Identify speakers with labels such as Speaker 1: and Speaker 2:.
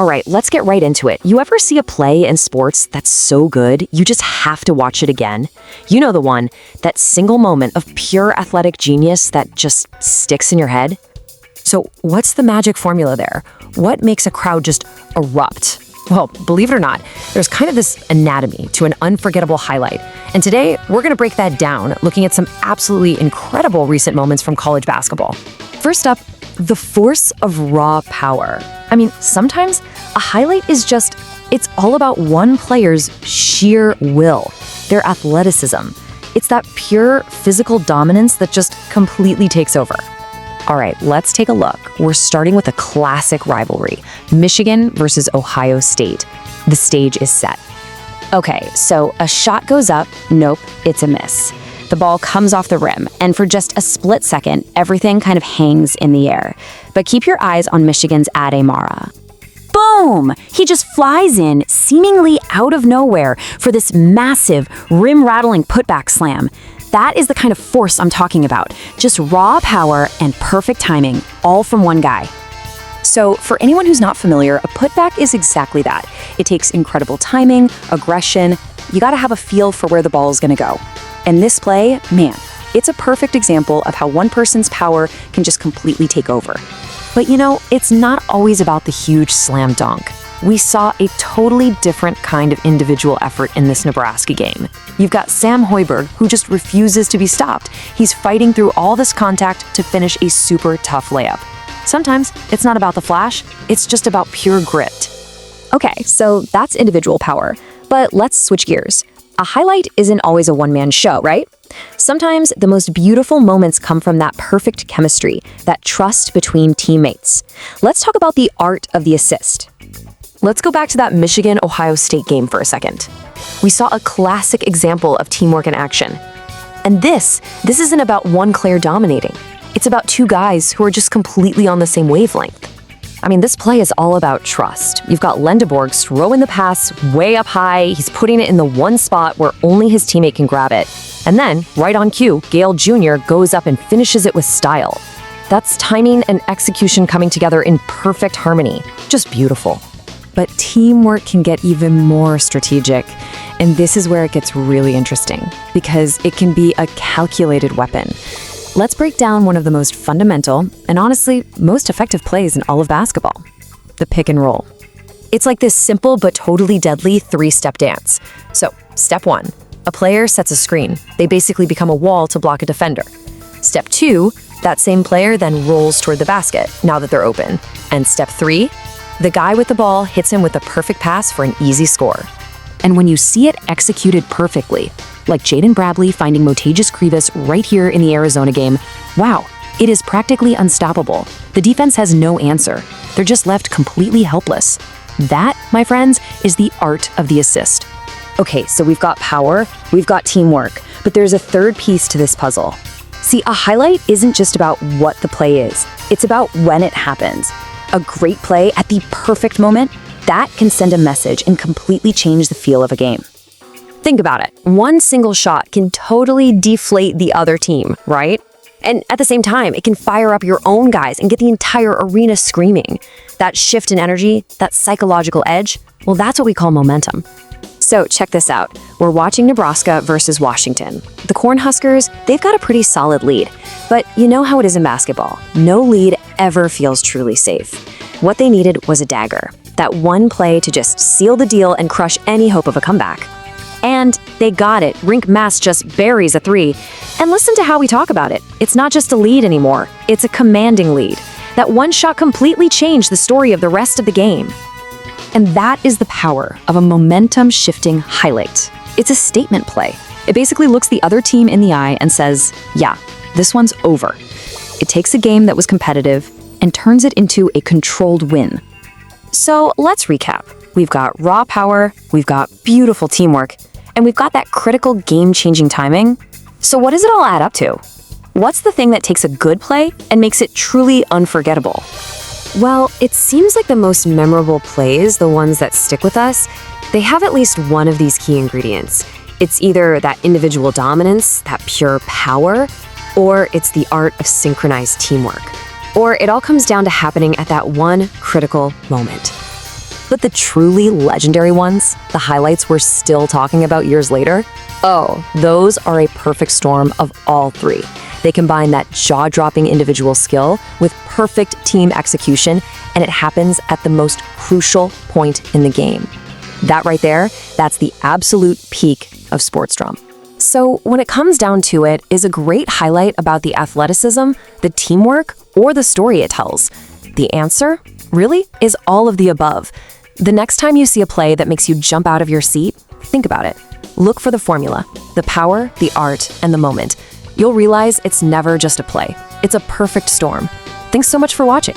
Speaker 1: All right, let's get right into it. You ever see a play in sports that's so good, you just have to watch it again? You know the one, that single moment of pure athletic genius that just sticks in your head? So what's the magic formula there? What makes a crowd just erupt? Well, believe it or not, there's kind of this anatomy to an unforgettable highlight. And today, we're going to break that down, looking at some absolutely incredible recent moments from college basketball. First up, the force of raw power. I mean, sometimes a highlight is just, it's all about one player's sheer will, their athleticism. It's that pure physical dominance that just completely takes over. All right, let's take a look. We're starting with a classic rivalry, Michigan versus Ohio State. The stage is set. Okay, so a shot goes up, nope, it's a miss. The ball comes off the rim, and for just a split second, everything kind of hangs in the air. But keep your eyes on Michigan's Aday Mara. Boom! He just flies in, seemingly out of nowhere, for this massive, rim-rattling putback slam. That is the kind of force I'm talking about. Just raw power and perfect timing, all from one guy. So, for anyone who's not familiar, a putback is exactly that. It takes incredible timing, aggression. You gotta have a feel for where the ball is gonna go. And this play, man, it's a perfect example of how one person's power can just completely take over. But you know, it's not always about the huge slam dunk. We saw a totally different kind of individual effort in this Nebraska game. You've got Sam Hoiberg, who just refuses to be stopped. He's fighting through all this contact to finish a super tough layup. Sometimes it's not about the flash, it's just about pure grit. Okay, so that's individual power, but let's switch gears. A highlight isn't always a one-man show, right? Sometimes the most beautiful moments come from that perfect chemistry, that trust between teammates. Let's talk about the art of the assist. Let's go back to that Michigan-Ohio State game for a second. We saw a classic example of teamwork in action. And this isn't about one player dominating. It's about two guys who are just completely on the same wavelength. I mean, this play is all about trust. You've got Lendeborg throwing the pass way up high. He's putting it in the one spot where only his teammate can grab it. And then, right on cue, Gayle Jr. goes up and finishes it with style. That's timing and execution coming together in perfect harmony. Just beautiful. But teamwork can get even more strategic. And this is where it gets really interesting, because it can be a calculated weapon. Let's break down one of the most fundamental and honestly most effective plays in all of basketball, the pick and roll. It's like this simple but totally deadly three-step dance. So, step one, a player sets a screen. They basically become a wall to block a defender. Step two, that same player then rolls toward the basket now that they're open. And step three, the guy with the ball hits him with a perfect pass for an easy score. And when you see it executed perfectly, like Jaden Bradley finding Motages Krivas right here in the Arizona game, wow, it is practically unstoppable. The defense has no answer. They're just left completely helpless. That, my friends, is the art of the assist. Okay, so we've got power, we've got teamwork, but there's a third piece to this puzzle. See, a highlight isn't just about what the play is, it's about when it happens. A great play at the perfect moment, that can send a message and completely change the feel of a game. Think about it. One single shot can totally deflate the other team, right? And at the same time, it can fire up your own guys and get the entire arena screaming. That shift in energy, that psychological edge, well, that's what we call momentum. So check this out. We're watching Nebraska versus Washington. The Cornhuskers, they've got a pretty solid lead. But you know how it is in basketball. No lead ever feels truly safe. What they needed was a dagger. That one play to just seal the deal and crush any hope of a comeback. And they got it. Rink Mass just buries a three. And listen to how we talk about it. It's not just a lead anymore. It's a commanding lead. That one shot completely changed the story of the rest of the game. And that is the power of a momentum-shifting highlight. It's a statement play. It basically looks the other team in the eye and says, yeah, this one's over. It takes a game that was competitive and turns it into a controlled win. So let's recap. We've got raw power, we've got beautiful teamwork, and we've got that critical game-changing timing. So what does it all add up to? What's the thing that takes a good play and makes it truly unforgettable? Well, it seems like the most memorable plays, the ones that stick with us, they have at least one of these key ingredients. It's either that individual dominance, that pure power, or it's the art of synchronized teamwork. Or it all comes down to happening at that one critical moment. But the truly legendary ones, the highlights we're still talking about years later, oh, those are a perfect storm of all three. They combine that jaw-dropping individual skill with perfect team execution, and it happens at the most crucial point in the game. That right there, that's the absolute peak of sports drama. So when it comes down to it, is a great highlight about the athleticism, the teamwork, or the story it tells? The answer, really, is all of the above. The next time you see a play that makes you jump out of your seat, think about it. Look for the formula, the power, the art, and the moment. You'll realize it's never just a play. It's a perfect storm. Thanks so much for watching.